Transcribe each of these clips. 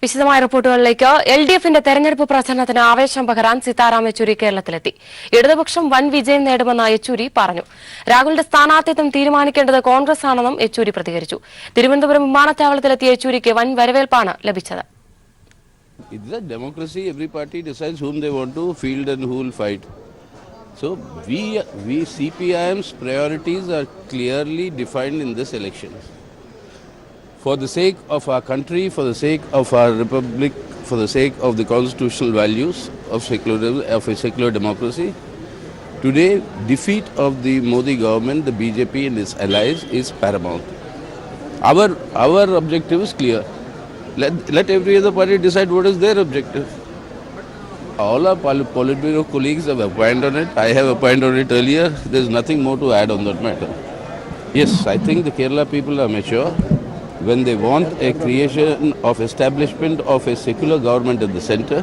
വിശദമായ റിപ്പോർട്ടുകളിലേക്ക് എൽഡിഎഫിന്റെ തെരഞ്ഞെടുപ്പ് പ്രചരണത്തിന് ആവേശം പകരാൻ സീതാറാം യെച്ചൂരി കേരളത്തിലെത്തി. ഇടതുപക്ഷം വൻ വിജയം നേടുമെന്ന് യെച്ചൂരി പറഞ്ഞു. രാഹുലിന്റെ സ്ഥാനാർത്ഥിത്വം തീരുമാനിക്കേണ്ടത് കോൺഗ്രസ് ആണെന്നും യെച്ചൂരി പ്രതികരിച്ചു. തിരുവനന്തപുരം വിമാനത്താവളത്തിലെത്തിയ യെച്ചൂരിക്ക് വൻ വരവേൽപ്പാണ് ലഭിച്ചത്. It's a democracy. Every party decides whom they want to field and who will fight. So we CPIM's priorities are clearly defined in this election. For the sake of our country, for the sake of our republic, for the sake of the constitutional values of a secular democracy, today defeat of the Modi government, the BJP and its allies is paramount. Our objective is clear. Let every other party decide what is their objective. All our Politburo colleagues have opined on it. I have opined on it earlier. There is nothing more to add on that matter. Yes, I think the Kerala people are mature. When they want a creation of establishment of a secular government at the center.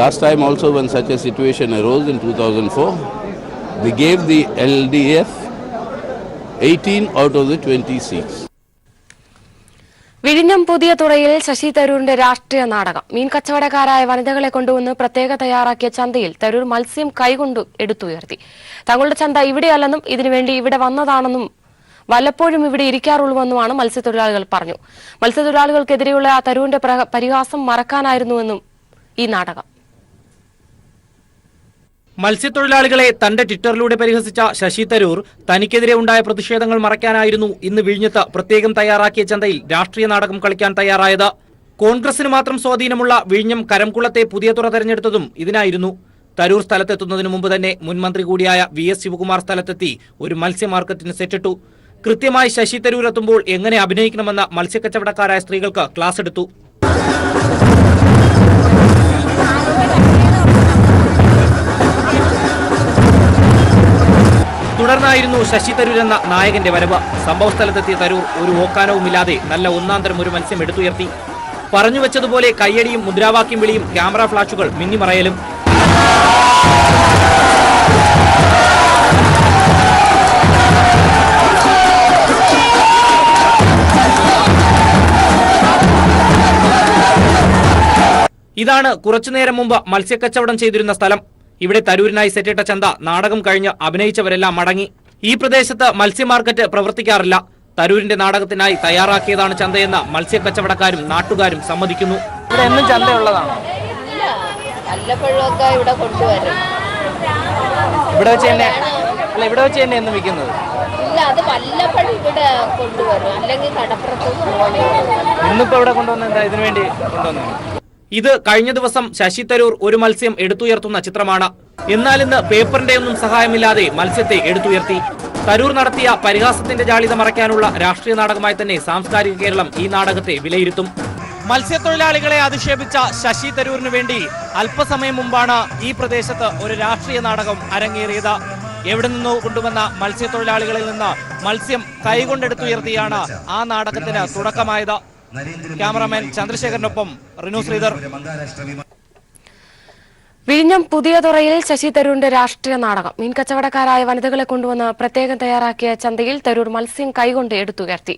Last time also when such a situation arose in 2004, we gave the LDF 18 out of the 20 seats. വിഴിഞ്ഞം പുതിയ തുറയിൽ ശശി തരൂരിന്റെ രാഷ്ട്രീയ നാടകം. മീൻ കച്ചവടക്കാരായ വനിതകളെ കൊണ്ടുവന്ന് പ്രത്യേക തയ്യാറാക്കിയ ചന്തയിൽ തരൂർ മത്സ്യം കൈകൊണ്ട് എടുത്തുയർത്തി. തങ്ങളുടെ ചന്ത ഇവിടെയല്ലെന്നും ഇതിനുവേണ്ടി ഇവിടെ വന്നതാണെന്നും വല്ലപ്പോഴും ഇവിടെ ഇരിക്കാറുള്ളൂവെന്നുമാണ് മത്സ്യത്തൊഴിലാളികൾ പറഞ്ഞു. മത്സ്യത്തൊഴിലാളികൾക്കെതിരെയുള്ള തരൂരിന്റെ പരിഹാസം മറക്കാനായിരുന്നുവെന്നും ഈ നാടകം. മത്സ്യത്തൊഴിലാളികളെ തന്റെ ട്വിറ്ററിലൂടെ പരിഹസിച്ച ശശി തരൂർ തനിക്കെതിരെ ഉണ്ടായ പ്രതിഷേധങ്ങൾ മറയ്ക്കാനായിരുന്നു ഇന്ന് വിഴിഞ്ഞത്ത് പ്രത്യേകം തയ്യാറാക്കിയ ചന്തയിൽ രാഷ്ട്രീയ നാടകം കളിക്കാൻ തയ്യാറായത്. കോൺഗ്രസിന് മാത്രം സ്വാധീനമുള്ള വിഴിഞ്ഞം കരംകുളത്തെ പുതിയ തുറ തെരഞ്ഞെടുത്തതും ഇതിനായിരുന്നു. തരൂർ സ്ഥലത്തെത്തുന്നതിനു മുമ്പ് തന്നെ മുൻമന്ത്രി കൂടിയായ VS ശിവകുമാർ സ്ഥലത്തെത്തി ഒരു മത്സ്യ മാർക്കറ്റിന് സെറ്റിട്ടു. കൃത്യമായി ശശി തരൂർ എത്തുമ്പോൾ എങ്ങനെ അഭിനയിക്കണമെന്ന മത്സ്യക്കച്ചവടക്കാരായ സ്ത്രീകൾക്ക് ക്ലാസ് എടുത്തു. തുടർന്നായിരുന്നു ശശി തരൂർ എന്ന നായകന്റെ വരവ്. സംഭവ സ്ഥലത്തെത്തിയ തരൂർ ഒരു ഓക്കാനവുമില്ലാതെ നല്ല ഒന്നാന്തരം ഒരു മത്സ്യം എടുത്തുയർത്തി. പറഞ്ഞു വെച്ചതുപോലെ കയ്യടിയും മുദ്രാവാക്യം വിളിയും ക്യാമറ ഫ്ലാഷുകൾ മിന്നിമറയലും. ഇതാണ് കുറച്ചുനേരം മുമ്പ് മത്സ്യക്കച്ചവടം ചെയ്തിരുന്ന സ്ഥലം. ഇവിടെ തരൂരിനായി സെറ്റിട്ട ചന്ത നാടകം കഴിഞ്ഞ് അഭിനയിച്ചവരെല്ലാം മടങ്ങി. ഈ പ്രദേശത്ത് മത്സ്യ മാർക്കറ്റ് പ്രവർത്തിക്കാറില്ല. തരൂരിന്റെ നാടകത്തിനായി തയ്യാറാക്കിയതാണ് ചന്തയെന്ന് മത്സ്യക്കച്ചവടക്കാരും നാട്ടുകാരും സമ്മതിക്കുന്നു. ഇവിടെ എന്നും ചന്തയുള്ളതാണ്. ഇവിടെ വെച്ച് തന്നെ എന്ന് വിൽക്കുന്നത്. ഇന്നിപ്പോ ഇവിടെ കൊണ്ടുവന്ന എന്താ ഇതിനു വേണ്ടി കൊണ്ടുവന്നത്? ഇത് കഴിഞ്ഞ ദിവസം ശശി തരൂർ ഒരു മത്സ്യം എടുത്തുയർത്തുന്ന ചിത്രമാണ്. എന്നാൽ ഇന്ന് പേപ്പറിന്റെ ഒന്നും സഹായമില്ലാതെ മത്സ്യത്തെ എടുത്തുയർത്തി. തരൂർ നടത്തിയ പരിഹാസത്തിന്റെ ജാളിത മറയ്ക്കാനുള്ള രാഷ്ട്രീയ നാടകമായി തന്നെ സാംസ്കാരിക കേരളം ഈ നാടകത്തെ വിലയിരുത്തും. മത്സ്യത്തൊഴിലാളികളെ അധിക്ഷേപിച്ച ശശി തരൂരിന് വേണ്ടി അല്പസമയം മുമ്പാണ് ഈ പ്രദേശത്ത് ഒരു രാഷ്ട്രീയ നാടകം അരങ്ങേറിയത്. എവിടെ നിന്നോ കൊണ്ടുവന്ന മത്സ്യത്തൊഴിലാളികളിൽ നിന്ന് മത്സ്യം കൈകൊണ്ടെടുത്തുയർത്തിയാണ് ആ നാടകത്തിന് തുടക്കമായത്. ക്യാമറാമാൻ ചന്ദ്രശേഖരനൊപ്പം റിനു ശ്രീധർ. വിഴിഞ്ഞം പുതിയ തുറയിൽ ശശി തരൂരിന്റെ രാഷ്ട്രീയ നാടകം. മീൻ കച്ചവടക്കാരായ വനിതകളെ കൊണ്ടുവന്ന് പ്രത്യേകം തയ്യാറാക്കിയ ചന്തയിൽ തരൂർ മത്സ്യം കൈകൊണ്ട് എടുത്തുയർത്തി.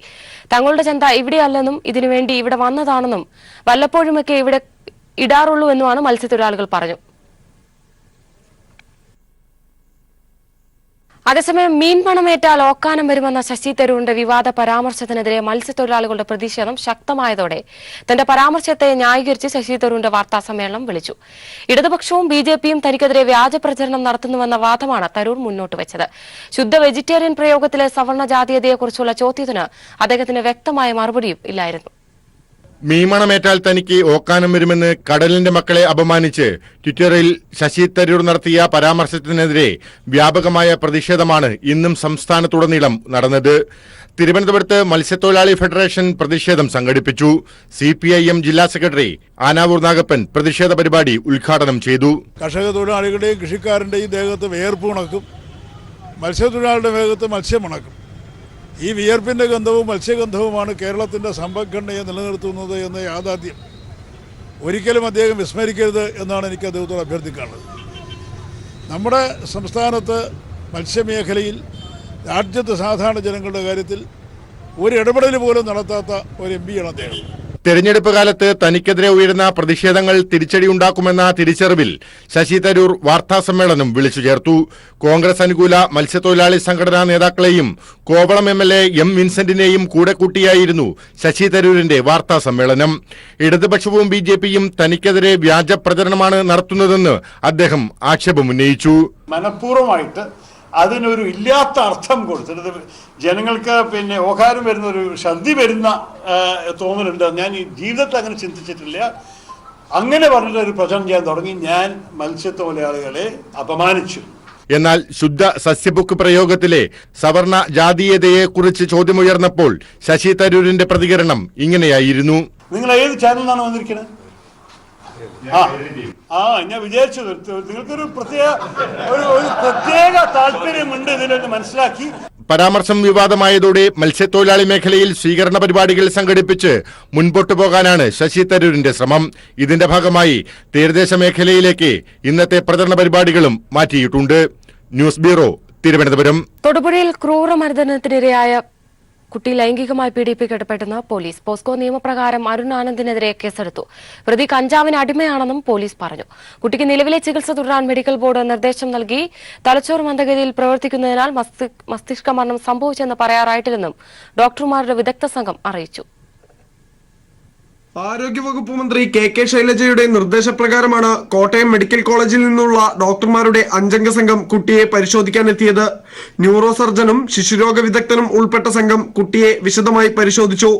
തങ്ങളുടെ ചന്ത ഇവിടെയല്ലെന്നും ഇതിനുവേണ്ടി ഇവിടെ വന്നതാണെന്നും വല്ലപ്പോഴുമൊക്കെ ഇവിടെ ഇടാറുള്ളൂവെന്നുമാണ് മത്സ്യത്തൊഴിലാളികൾ പറഞ്ഞു. അതേസമയം മീൻ പണമേറ്റാൽ ഓക്കാനം വരുമെന്ന ശശി തരൂരിന്റെ വിവാദ പരാമർശത്തിനെതിരെ മത്സ്യത്തൊഴിലാളികളുടെ പ്രതിഷേധം ശക്തമായതോടെ തന്റെ പരാമർശത്തെ ന്യായീകരിച്ച് ശശി തരൂരിന്റെ വാർത്താസമ്മേളനം വിളിച്ചു. ഇടതുപക്ഷവും BJPയും തനിക്കെതിരെ വ്യാജ പ്രചരണം നടത്തുന്നുവെന്ന വാദമാണ് തരൂർ മുന്നോട്ട് വെച്ചത്. ശുദ്ധ വെജിറ്റേറിയൻ പ്രയോഗത്തിലെ സവർണ ജാതീയതയെക്കുറിച്ചുള്ള ചോദ്യത്തിന് അദ്ദേഹത്തിന് വ്യക്തമായ മറുപടിയും ഇല്ലായിരുന്നു. മീമണമേറ്റാൽ തനിക്ക് ഓക്കാനം വരുമെന്ന് കടലിന്റെ മക്കളെ അപമാനിച്ച് ട്വിറ്ററിൽ ശശി തരൂർ നടത്തിയ പരാമർശത്തിനെതിരെ വ്യാപകമായ പ്രതിഷേധമാണ് ഇന്നും സംസ്ഥാനത്തുടനീളം നടന്നത്. തിരുവനന്തപുരത്ത് മത്സ്യത്തൊഴിലാളി ഫെഡറേഷൻ പ്രതിഷേധം സംഘടിപ്പിച്ചു. CPIM ജില്ലാ സെക്രട്ടറി ആനാവൂർ നാഗപ്പൻ പ്രതിഷേധ പരിപാടി ഉദ്ഘാടനം ചെയ്തു. കർഷക തൊഴിലാളികളുടെയും കൃഷിക്കാരന്റെയും ദേഹത്ത് വിയർപ്പ് ഉണക്കും, മത്സ്യത്തൊഴിലാളിയുടെ ദേഹത്ത് മത്സ്യം ഉണക്കും. ഈ വിയർപ്പിൻ്റെ ഗന്ധവും മത്സ്യഗന്ധവുമാണ് കേരളത്തിൻ്റെ സമ്പദ്ഘടനയെ നിലനിർത്തുന്നത് എന്ന യാഥാർത്ഥ്യം ഒരിക്കലും അദ്ദേഹം വിസ്മരിക്കരുത് എന്നാണ് എനിക്ക് അദ്ദേഹത്തോട് അഭ്യർത്ഥിക്കാനുള്ളത്. നമ്മുടെ സംസ്ഥാനത്ത് മത്സ്യമേഖലയിൽ രാജ്യത്തെ സാധാരണ ജനങ്ങളുടെ കാര്യത്തിൽ ഒരു ഇടപെടൽ പോലും നടത്താത്ത ഒരു MP ആണ് അദ്ദേഹം. തെരഞ്ഞെടുപ്പ് കാലത്ത് തനിക്കെതിരെ ഉയരുന്ന പ്രതിഷേധങ്ങൾ തിരിച്ചടിയുണ്ടാക്കുമെന്ന തിരിച്ചറിവിൽ ശശി തരൂർ വാർത്താസമ്മേളനം വിളിച്ചു ചേർത്തു. കോൺഗ്രസ് അനുകൂല മത്സ്യത്തൊഴിലാളി സംഘടനാ നേതാക്കളെയും കോവളം MLA M. വിൻസെന്റിനെയും കൂടെ കൂട്ടിയായിരുന്നു ശശി തരൂരിന്റെ വാർത്താസമ്മേളനം. ഇടതുപക്ഷവും BJPയും തനിക്കെതിരെ വ്യാജ പ്രചരണമാണ് നടത്തുന്നതെന്ന് അദ്ദേഹം ആക്ഷേപമുന്നയിച്ചു. മനഃപൂർവ്വമായിട്ട് അതിനൊരു ഇല്ലാത്ത അർത്ഥം കൊടുത്തിട്ട് ജനങ്ങൾക്ക് ഓകാരം വരുന്ന ഒരു ശക്തി വരുന്ന തോന്നലുണ്ട്. ഞാൻ ഈ ജീവിതത്തിൽ അങ്ങനെ ചിന്തിച്ചിട്ടില്ല. അങ്ങനെ പറഞ്ഞിട്ട് ഒരു പ്രചരണം ചെയ്യാൻ തുടങ്ങി. ഞാൻ മത്സ്യത്തൊഴിലാളികളെ അപമാനിച്ചു. എന്നാൽ ശുദ്ധ സസ്യബുക്ക് പ്രയോഗത്തിലെ സവർണ ജാതീയതയെക്കുറിച്ച് ചോദ്യമുയർന്നപ്പോൾ ശശി തരൂരിന്റെ പ്രതികരണം ഇങ്ങനെയായിരുന്നു. നിങ്ങൾ ഏത് ചാനലിലാണ് വന്നിരിക്കുന്നത്? ഞാൻ വിചാരിച്ചു നിങ്ങൾക്കൊരു പ്രത്യേക താല്പര്യമുണ്ട് ഇതിനൊന്ന് മനസ്സിലാക്കി. പരാമർശം വിവാദമായതോടെ മത്സ്യത്തൊഴിലാളി മേഖലയിൽ സ്വീകരണ പരിപാടികൾ സംഘടിപ്പിച്ച് മുൻപോട്ടു പോകാനാണ് ശശി തരൂരിന്റെ ശ്രമം. ഇതിന്റെ ഭാഗമായി തീരദേശ മേഖലയിലേക്ക് ഇന്നത്തെ പ്രചരണ പരിപാടികളും മാറ്റിയിട്ടുണ്ട്. News bureau, Thiruvananthapuram. തൊടുപുഴയിൽ ക്രൂരമർദ്ദനത്തിനിരയായ കുട്ടി ലൈംഗികമായി പീഡിപ്പിക്കപ്പെട്ടെന്ന് പോലീസ്. പോസ്കോ നിയമപ്രകാരം അരുൺ ആനന്ദിനെതിരെ കേസെടുത്തു. പ്രതി കഞ്ചാവിന് അടിമയാണെന്നും പോലീസ് പറഞ്ഞു. കുട്ടിക്ക് നിലവിലെ ചികിത്സ തുടരാൻ മെഡിക്കൽ ബോർഡ് നിർദ്ദേശം നൽകി. തലച്ചോറ് മന്ദഗതിയിൽ പ്രവർത്തിക്കുന്നതിനാൽ മസ്തിഷ്ക മരണം സംഭവിച്ചെന്ന് പറയാറായിട്ടില്ലെന്നും ഡോക്ടർമാരുടെ വിദഗ്ധ സംഘം അറിയിച്ചു. ആരോഗ്യവകുപ്പ് മന്ത്രി KK ശൈലജയുടെ നിർദ്ദേശപ്രകാരമാണ് കോട്ടയം മെഡിക്കൽ കോളേജിൽ നിന്നുള്ള ഡോക്ടർമാരുടെ 5-അംഗ സംഘം കുട്ടിയെ പരിശോധിക്കാനെത്തിയത്. ന്യൂറോ സർജനും ശിശുരോഗ വിദഗ്ധനും ഉൾപ്പെട്ട സംഘം കുട്ടിയെ വിശദമായി പരിശോധിച്ചു.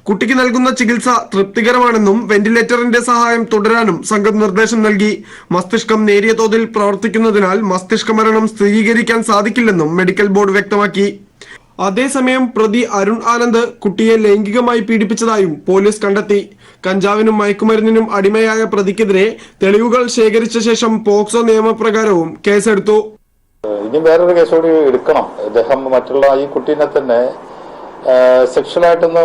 കുട്ടിക്ക് നൽകുന്ന ചികിത്സ തൃപ്തികരമാണെന്നും വെന്റിലേറ്ററിന്റെ സഹായം തുടരാനും സംഘം നിർദ്ദേശം നൽകി. മസ്തിഷ്കം നേരിയ തോതിൽ പ്രവർത്തിക്കുന്നതിനാൽ മസ്തിഷ്ക മരണം സ്ഥിരീകരിക്കാൻ സാധിക്കില്ലെന്നും മെഡിക്കൽ ബോർഡ് വ്യക്തമാക്കി. അതേസമയം പ്രതി അരുൺ ആനന്ദ് കുട്ടിയെ ലൈംഗികമായി പീഡിപ്പിച്ചതായും പോലീസ് കണ്ടെത്തി. കഞ്ചാവിനും മയക്കുമരുന്നിനും അടിമയായ പ്രതിക്കെതിരെ തെളിവുകൾ ശേഖരിച്ച ശേഷം പോക്സോ നിയമപ്രകാരവും കേസെടുത്തു. ഇനി വേറൊരു കേസ് കൂടി എടുക്കണം. അദ്ദേഹം മറ്റുള്ള ഈ കുട്ടീനെ തന്നെ സെക്ഷലായിട്ടൊന്ന്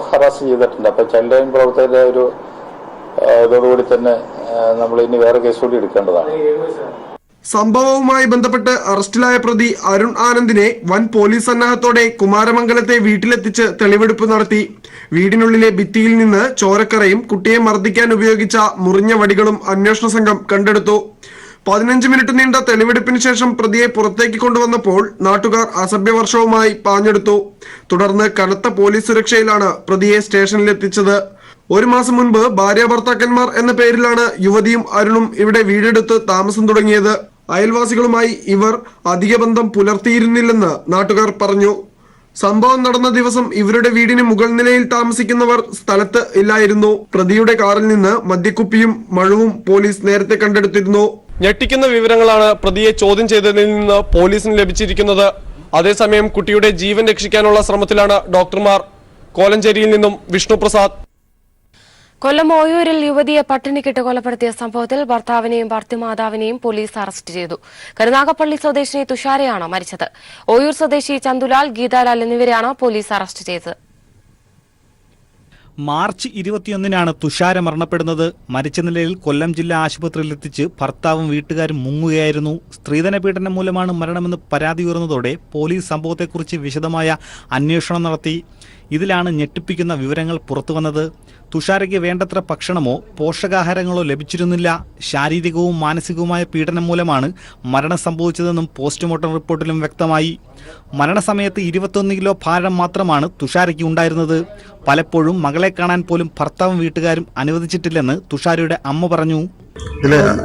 ഹറാസ് ചെയ്തിട്ടുണ്ട്. അപ്പൊ ചൈൽഡ് ലൈൻ പ്രവർത്തകരുടെ ഒരു ഇതോടുകൂടി തന്നെ നമ്മൾ ഇനി വേറെ കേസ് കൂടി എടുക്കേണ്ടതാണ്. സംഭവവുമായി ബന്ധപ്പെട്ട് അറസ്റ്റിലായ പ്രതി അരുൺ ആനന്ദിനെ വൻ പോലീസ് സന്നാഹത്തോടെ കുമാരമംഗലത്തെ വീട്ടിലെത്തിച്ച് തെളിവെടുപ്പ് നടത്തി. വീടിനുള്ളിലെ ഭിത്തിയിൽ നിന്ന് ചോരക്കറയും കുട്ടിയെ മർദ്ദിക്കാൻ ഉപയോഗിച്ച മുറിഞ്ഞ വടികളും അന്വേഷണ സംഘം കണ്ടെടുത്തു. 15 മിനിറ്റ് നീണ്ട തെളിവെടുപ്പിന് ശേഷം പ്രതിയെ പുറത്തേക്ക് കൊണ്ടുവന്നപ്പോൾ നാട്ടുകാർ അസഭ്യവർഷവുമായി പാഞ്ഞെടുത്തു. തുടർന്ന് കനത്ത പോലീസ് സുരക്ഷയിലാണ് പ്രതിയെ സ്റ്റേഷനിലെത്തിച്ചത്. 1 മാസം മുൻപ് ഭാര്യ ഭർത്താക്കന്മാർ എന്ന പേരിലാണ് യുവതിയും അരുണും ഇവിടെ വീടെടുത്ത് താമസം തുടങ്ങിയത്. അയൽവാസികളുമായി ഇവർ അധിക ബന്ധം പുലർത്തിയിരുന്നില്ലെന്ന് നാട്ടുകാർ പറഞ്ഞു. സംഭവം നടന്ന ദിവസം ഇവരുടെ വീടിന് മുകൾ നിലയിൽ താമസിക്കുന്നവർ സ്ഥലത്ത് ഇല്ലായിരുന്നു. പ്രതിയുടെ കാറിൽ നിന്ന് മദ്യക്കുപ്പിയും മഴുവും പോലീസ് നേരത്തെ കണ്ടെടുത്തിരുന്നു. ഞെട്ടിക്കുന്ന വിവരങ്ങളാണ് പ്രതിയെ ചോദ്യം ചെയ്തതിൽ നിന്ന് പോലീസിന് ലഭിച്ചിരിക്കുന്നത്. അതേസമയം കുട്ടിയുടെ ജീവൻ രക്ഷിക്കാനുള്ള ശ്രമത്തിലാണ് ഡോക്ടർമാർ. കോലഞ്ചേരിയിൽ നിന്നും വിഷ്ണുപ്രസാദ്. കൊല്ലം ഓയൂരിൽ യുവതിയെ പട്ടിണിക്കിട്ട് കൊലപ്പെടുത്തിയ സംഭവത്തിൽ ഭർത്താവിനെയും ഭർത്തൃമാതാവിനെയും പോലീസ് അറസ്റ്റ് ചെയ്തു. കരുനാഗപ്പള്ളി സ്വദേശിനി തുഷാരയാണ് മരിച്ചത്. ഓയൂർ സ്വദേശി ചന്തുലാൽ, ഗീതാലാൽ എന്നിവരെയാണ് പോലീസ് അറസ്റ്റ് ചെയ്തത്. മാർച്ച് 21-നാണ് തുഷാര മരണപ്പെടുന്നത്. മരിച്ച നിലയിൽ കൊല്ലം ജില്ലാ ആശുപത്രിയിലെത്തിച്ച് ഭർത്താവും വീട്ടുകാരും മുങ്ങുകയായിരുന്നു. സ്ത്രീധന പീഡനം മൂലമാണ് മരണമെന്ന് പരാതി ഉയർന്നതോടെ പോലീസ് സംഭവത്തെക്കുറിച്ച് വിശദമായ അന്വേഷണം നടത്തി. ഇതിലാണ് ഞെട്ടിപ്പിക്കുന്ന വിവരങ്ങൾ പുറത്തുവന്നത്. തുഷാരയ്ക്ക് വേണ്ടത്ര ഭക്ഷണമോ പോഷകാഹാരങ്ങളോ ലഭിച്ചിരുന്നില്ല. ശാരീരികവും മാനസികവുമായ പീഡനം മൂലമാണ് മരണം സംഭവിച്ചതെന്നും പോസ്റ്റ്മോർട്ടം റിപ്പോർട്ടിലും വ്യക്തമായി. മരണസമയത്ത് 21 കിലോ ഭാരം മാത്രമാണ് തുഷാരയ്ക്ക് ഉണ്ടായിരുന്നത്. പലപ്പോഴും മകളെ കാണാൻ പോലും ഭർത്താവും വീട്ടുകാരും അനുവദിച്ചിട്ടില്ലെന്ന് തുഷാരയുടെ അമ്മ പറഞ്ഞു.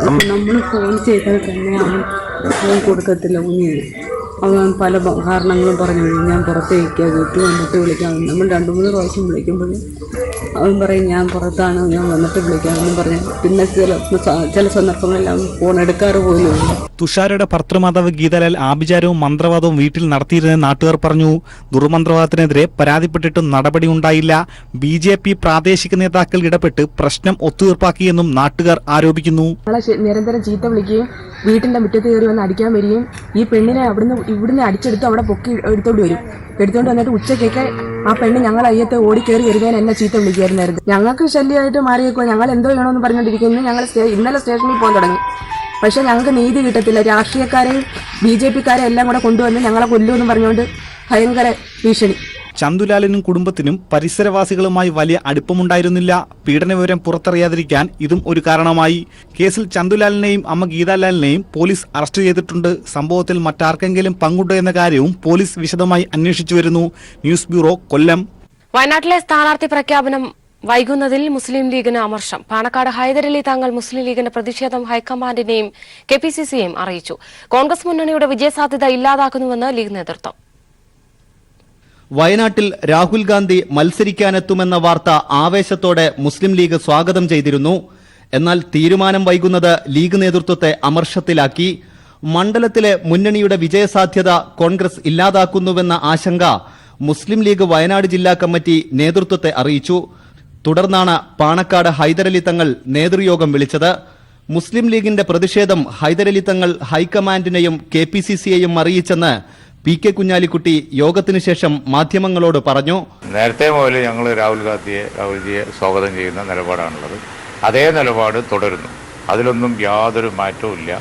നമ്മൾ ഫോൺ ചെയ്താൽ തന്നെയാണ് ഫോൺ കൊടുക്കത്തില്ല കുഞ്ഞിന്. അവൻ പല കാരണങ്ങളും പറഞ്ഞു. ഞാൻ പുറത്തേക്ക് വീട്ടിൽ വന്നിട്ട് വിളിക്കാം. നമ്മൾ 2-3 പ്രാവശ്യം വിളിക്കുമ്പോൾ അവൻ പറയും ഞാൻ പുറത്താണ്, ഞാൻ വന്നിട്ട് വിളിക്കാമെന്നും പറഞ്ഞു. പിന്നെ ചില സന്ദർഭങ്ങളിൽ അവൻ ഫോൺ എടുക്കാറ് പോലും. തുഷാരയുടെ ഭർത്തൃമാതാവ് ഗീതാലാൽ ആഭിചാരവും മന്ത്രവാദവും വീട്ടിൽ നടത്തിയിരുന്നെന്ന് നാട്ടുകാർ പറഞ്ഞു. ദുർമന്ത്രവാദത്തിനെതിരെ പരാതിപ്പെട്ടിട്ടും നടപടി ഉണ്ടായില്ല. BJP പ്രാദേശിക നേതാക്കൾ ഇടപെട്ട് പ്രശ്നം ഒത്തുതീർപ്പാക്കിയെന്നും നാട്ടുകാർ ആരോപിക്കുന്നു. നിരന്തരം ചീത്ത വിളിക്കുകയും വീട്ടിന്റെ മുറ്റത്ത് കയറി വന്ന് അടിക്കാൻ വരികയും ഈ പെണ്ണിനെ ഇവിടുന്ന് അടിച്ചെടുത്ത് അവിടെ പൊക്കി എടുത്തോണ്ട് വന്നിട്ട് ഉച്ചക്കൊക്കെ ആ പെണ്ണ് ഞങ്ങൾ അയ്യത്തെ ഓടിക്കയറി വരുന്നതിന് എന്നെ ചീത്ത വിളിക്കായിരുന്നായിരുന്നു. ഞങ്ങൾക്ക് ശല്യമായിട്ട് മാറിയേക്കോ. ഞങ്ങൾ എന്തോ ചെയ്യണമെന്ന് പറഞ്ഞുകൊണ്ടിരിക്കുന്നു. ഞങ്ങൾ ഇന്നലെ സ്റ്റേഷനിൽ പോകാൻ തുടങ്ങി. പക്ഷെ ഞങ്ങൾക്ക് നീതി കിട്ടത്തില്ല. രാഷ്ട്രീയക്കാരെയും BJPക്കാരെയും എല്ലാം കൂടെ കൊണ്ടുവന്ന് ഞങ്ങളെ കൊല്ലുമെന്ന് പറഞ്ഞുകൊണ്ട് ഭയങ്കര ഭീഷണി. ചന്തുലാലിനും കുടുംബത്തിനും പരിസരവാസികളുമായി വലിയ അടുപ്പമുണ്ടായിരുന്നില്ല. പീഡനവിവരം പുറത്തറിയാതിരിക്കാൻ ഇതും ഒരു കാരണമായി. കേസിൽ ചന്തുലാലിനെയും അമ്മ ഗീതാലാലിനെയും പോലീസ് അറസ്റ്റ് ചെയ്തിട്ടുണ്ട്. സംഭവത്തിൽ മറ്റാർക്കെങ്കിലും പങ്കുണ്ടോ എന്ന കാര്യവും പോലീസ് വിശദമായി അന്വേഷിച്ചു വരുന്നു. ന്യൂസ് ബ്യൂറോ, കൊല്ലം. വയനാട്ടിലെ സ്ഥാനാർത്ഥി പ്രഖ്യാപനം വൈകുന്നതിൽ മുസ്ലിം ലീഗിന് അമർഷം. പാണക്കാട് ഹൈദരലി തങ്ങൾ മുസ്ലിം ലീഗിന്റെ പ്രതിഷേധം ഹൈക്കമാൻഡിനെയും കെപിസിസിയെയും അറിയിച്ചു. കോൺഗ്രസ് മുന്നണിയുടെ വിജയസാധ്യത ഇല്ലാതാക്കുന്നുവെന്ന് ലീഗ് നേതൃത്വം. വയനാട്ടിൽ രാഹുൽ ഗാന്ധി മത്സരിക്കാനെത്തുമെന്ന വാർത്ത ആവേശത്തോടെ മുസ്ലിം ലീഗ് സ്വാഗതം ചെയ്തിരുന്നു. എന്നാൽ തീരുമാനം വൈകുന്നത് ലീഗ് നേതൃത്വത്തെ അമർഷത്തിലാക്കി. മണ്ഡലത്തിലെ മുന്നണിയുടെ വിജയസാധ്യത കോൺഗ്രസ് ഇല്ലാതാക്കുന്നുവെന്ന ആശങ്ക മുസ്ലിം ലീഗ് വയനാട് ജില്ലാ കമ്മിറ്റി നേതൃത്വത്തെ അറിയിച്ചു. തുടർന്നാണ് പാണക്കാട് ഹൈദരലി തങ്ങൾ നേതൃയോഗം വിളിച്ചത്. മുസ്ലിം ലീഗിന്റെ പ്രതിഷേധം ഹൈദരലി തങ്ങൾ ഹൈക്കമാൻഡിനെയും കെപിസിസിയെയും അറിയിച്ചെന്ന് പി കെ കുഞ്ഞാലിക്കുട്ടി യോഗത്തിനു ശേഷം മാധ്യമങ്ങളോട് പറഞ്ഞു. നേരത്തെ മുതൽ ഞങ്ങൾ രാഹുൽജിയെ സ്വാഗതം ചെയ്യുന്ന നിലപാടാണുള്ളത്. അതേ നിലപാട് തുടരുന്നു. അതിലൊന്നും യാതൊരു മാറ്റവും ഇല്ല.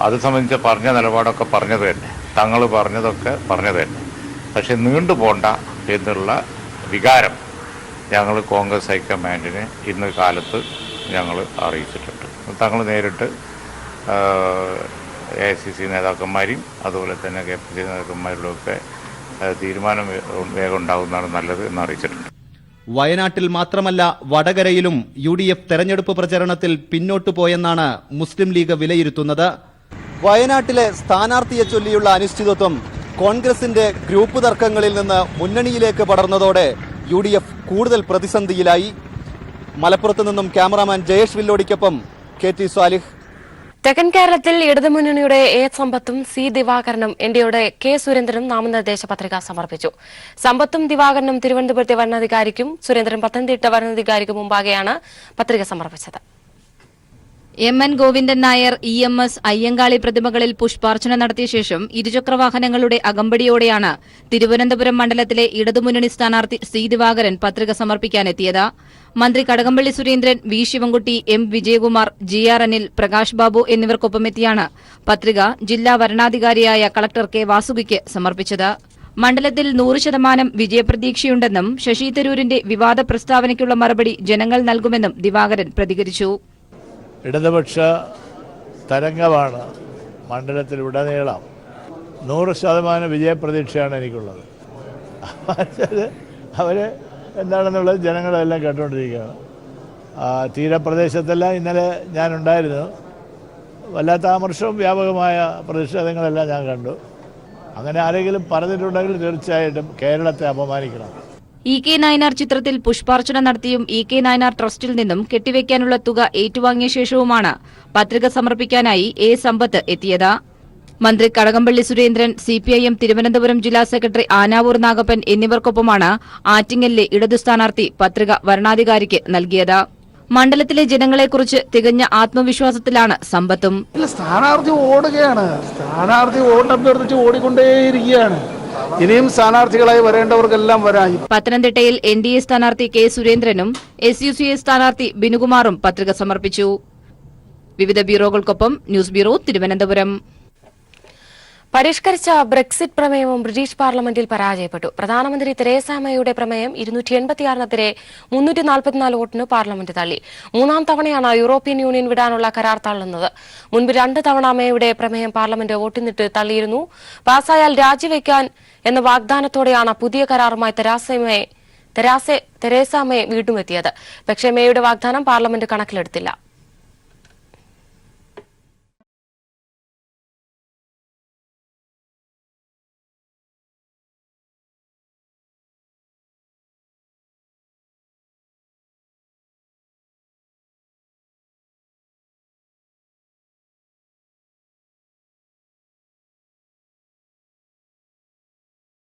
അത് സംബന്ധിച്ച് പറഞ്ഞ നിലപാടൊക്കെ പറഞ്ഞത് തന്നെ, തങ്ങൾ പറഞ്ഞതൊക്കെ പറഞ്ഞത് തന്നെ. പക്ഷെ നീണ്ടു പോണ്ട എന്നുള്ള വികാരം ഞങ്ങൾ കോൺഗ്രസ് ഹൈക്കമാൻഡിനെ ഇന്ന് കാലത്ത് ഞങ്ങൾ അറിയിച്ചിട്ടുണ്ട്. തങ്ങൾ നേരിട്ട് AICC നേതാക്കന്മാരെയും അതുപോലെ തന്നെ KPCC നേതാക്കന്മാരിലൊക്കെ തീരുമാനം വേഗം ഉണ്ടാകുന്നതാണ് നല്ലത് എന്ന് അറിയിച്ചിട്ടുണ്ട്. വയനാട്ടിൽ മാത്രമല്ല വടകരയിലും UDF തെരഞ്ഞെടുപ്പ് പ്രചരണത്തിൽ പിന്നോട്ടു പോയെന്നാണ് മുസ്ലിം ലീഗ് വിലയിരുത്തുന്നത്. വയനാട്ടിലെ സ്ഥാനാർത്ഥിയെ ചൊല്ലിയുള്ള അനിശ്ചിതത്വം കോൺഗ്രസിന്റെ ഗ്രൂപ്പ് തർക്കങ്ങളിൽ നിന്ന് മുന്നണിയിലേക്ക് പടർന്നതോടെ UDF കൂടുതൽ പ്രതിസന്ധിയിലായി. മലപ്പുറത്ത് നിന്നും ക്യാമറാമാൻ ജയേഷ് വില്ലോടിക്കൊപ്പം KT സ്വാലിഹ്. തെക്കൻ കേരളത്തിൽ ഇടതുമുന്നണിയുടെ A സമ്പത്തും C ദിവാകരനും NDAയുടെ K സുരേന്ദ്രനും നാമനിർദ്ദേശ പത്രിക സമർപ്പിച്ചു. സമ്പത്തും ദിവാകരനും തിരുവനന്തപുരത്തെ വരണാധികാരിക്കും സുരേന്ദ്രൻ പത്തനംതിട്ട വരണാധികാരിക്കും മുമ്പാകെയാണ് പത്രിക സമർപ്പിച്ചത്. MN ഗോവിന്ദൻ നായർ EMS അയ്യങ്കാളി പ്രതിമകളിൽ പുഷ്പാർച്ചന നടത്തിയ ശേഷം ഇരുചക്രവാഹനങ്ങളുടെ അകമ്പടിയോടെയാണ് തിരുവനന്തപുരം മണ്ഡലത്തിലെ ഇടതുമുന്നണി സ്ഥാനാർത്ഥി C ദിവാകരൻ പത്രിക സമർപ്പിക്കാനെത്തിയത്. മന്ത്രി Kadakampally Surendran, V Sivankutty, M Vijayakumar, GR Anil, Prakash Babu എന്നിവർക്കൊപ്പമെത്തിയാണ് പത്രിക ജില്ലാ വരണാധികാരിയായ കളക്ടർ K വാസുകിക്ക് സമർപ്പിച്ചത്. മണ്ഡലത്തിൽ 100% വിജയപ്രതീക്ഷയുണ്ടെന്നും ശശി തരൂരിന്റെ വിവാദ പ്രസ്താവനയ്ക്കുള്ള മറുപടി ജനങ്ങൾ നൽകുമെന്നും ദിവാകരൻ പ്രതികരിച്ചു. ഇടതുപക്ഷ തരംഗമാണ് മണ്ഡലത്തിലുടനീളം. 100% വിജയപ്രതീക്ഷയാണ് എനിക്കുള്ളത്. അവർ എന്താണെന്നുള്ളത് ജനങ്ങളെല്ലാം കേട്ടുകൊണ്ടിരിക്കുകയാണ്. തീരപ്രദേശത്തെല്ലാം ഇന്നലെ ഞാനുണ്ടായിരുന്നു. വല്ലാത്ത ആമർഷവും വ്യാപകമായ പ്രതിഷേധങ്ങളെല്ലാം ഞാൻ കണ്ടു. അങ്ങനെ ആരെങ്കിലും പറഞ്ഞിട്ടുണ്ടെങ്കിൽ തീർച്ചയായിട്ടും കേരളത്തെ അപമാനിക്കണം. EK നായനാർ ചിത്രത്തിൽ പുഷ്പാർച്ചന നടത്തിയും EK നായനാർ ട്രസ്റ്റിൽ നിന്നും കെട്ടിവെക്കാനുള്ള തുക ഏറ്റുവാങ്ങിയ ശേഷവുമാണ് പത്രിക സമർപ്പിക്കാനായി A സമ്പത്ത് എത്തിയത്. മന്ത്രി കടകംപള്ളി സുരേന്ദ്രൻ, CPIM തിരുവനന്തപുരം ജില്ലാ സെക്രട്ടറി ആനാവൂർ നാഗപ്പൻ എന്നിവർക്കൊപ്പമാണ് ആറ്റിങ്ങലിലെ ഇടതു സ്ഥാനാർത്ഥി പത്രിക വരണാധികാരിക്ക് നൽകിയത്. മണ്ഡലത്തിലെ ജനങ്ങളെക്കുറിച്ച് തികഞ്ഞ ആത്മവിശ്വാസത്തിലാണ് സമ്പത്തും. സ്ഥാനാർത്ഥി ഓടുകയാണ്. സ്ഥാനാർത്ഥി ഓടിനഭ്യർത്ഥിച്ച് ഓടിക്കൊണ്ടേയിരിക്കുകയാണ്. ഇനിയും സ്ഥാനാർത്ഥികളായി വരേണ്ടവർക്കെല്ലാം വരാം. പത്തനംതിട്ടയിൽ NDA സ്ഥാനാർത്ഥി K സുരേന്ദ്രനും SUCA സ്ഥാനാർത്ഥി ബിനുകുമാറും പത്രിക സമർപ്പിച്ചു. വിവിധ ബ്യൂറോകൾക്കൊപ്പം ന്യൂസ് ബ്യൂറോ, തിരുവനന്തപുരം. പരിഷ്കരിച്ച ബ്രെക്സിറ്റ് പ്രമേയവും ബ്രിട്ടീഷ് പാർലമെന്റിൽ പരാജയപ്പെട്ടു. പ്രധാനമന്ത്രി തെരേസ മേയുടെ പ്രമേയം 286-നെതിരെ 344 വോട്ടിന് പാർലമെന്റ് തള്ളി. മൂന്നാം തവണയാണ് യൂറോപ്യൻ യൂണിയൻ വിടാനുള്ള കരാർ തള്ളുന്നത്. മുൻപ് 2 തവണ മേയുടെ പ്രമേയം പാർലമെന്റ് വോട്ടിനിട്ട് തള്ളിയിരുന്നു. പാസായാൽ രാജിവെക്കാൻ എന്ന വാഗ്ദാനത്തോടെയാണ് പുതിയ കരാറുമായി തെരേസ മേ വീണ്ടും എത്തിയത്. പക്ഷേ മേയുടെ വാഗ്ദാനം പാർലമെന്റ് കണക്കിലെടുത്തില്ല.